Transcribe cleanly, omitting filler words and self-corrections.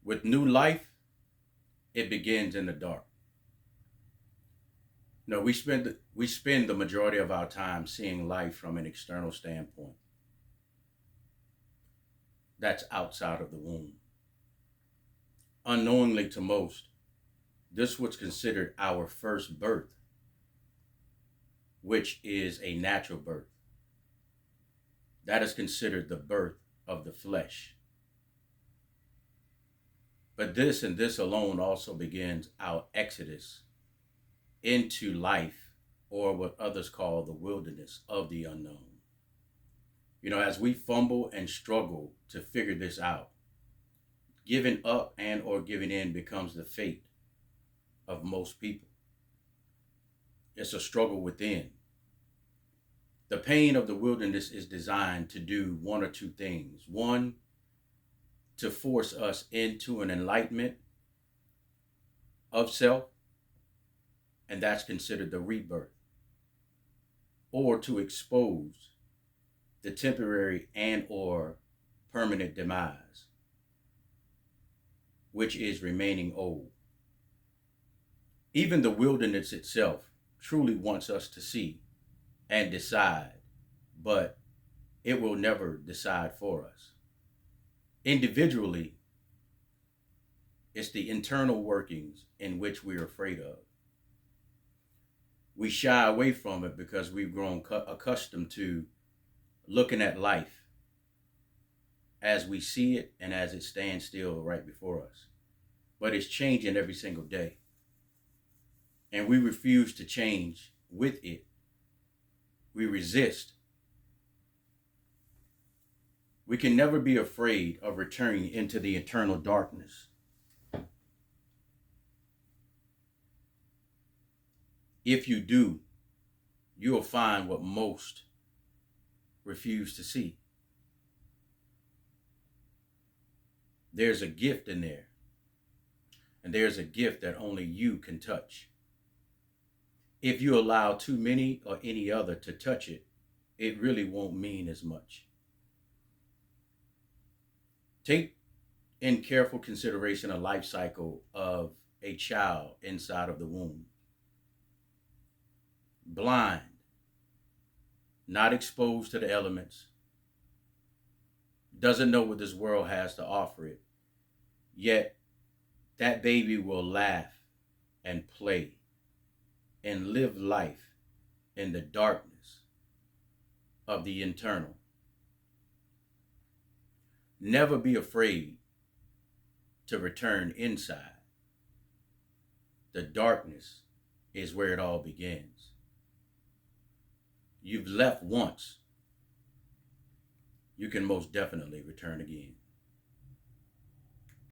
With new life, it begins in the dark. No, we spend the majority of our time seeing life from an external standpoint. That's outside of the womb. Unknowingly to most, this was considered our first birth, which is a natural birth. That is considered the birth of the flesh. But this and this alone also begins our exodus into life, or what others call the wilderness of the unknown. As we fumble and struggle to figure this out, giving up and or giving in becomes the fate of most people. It's a struggle within. The pain of the wilderness is designed to do one or two things. One, to force us into an enlightenment of self, and that's considered the rebirth, or to expose the temporary and or permanent demise, which is remaining old. Even the wilderness itself truly wants us to see and decide, but it will never decide for us. Individually, it's the internal workings in which we're afraid of. We shy away from it because we've grown accustomed to looking at life as we see it and as it stands still right before us. But it's changing every single day. And we refuse to change with it. We resist. We can never be afraid of returning into the eternal darkness. If you do, you'll find what most refuse to see. There's a gift in there, and there's a gift that only you can touch. If you allow too many or any other to touch it, it really won't mean as much. Take in careful consideration a life cycle of a child inside of the womb. Blind, not exposed to the elements, doesn't know what this world has to offer it, yet that baby will laugh and play and live life in the darkness of the internal. Never be afraid to return inside. The darkness is where it all begins. You've left once. You can most definitely return again.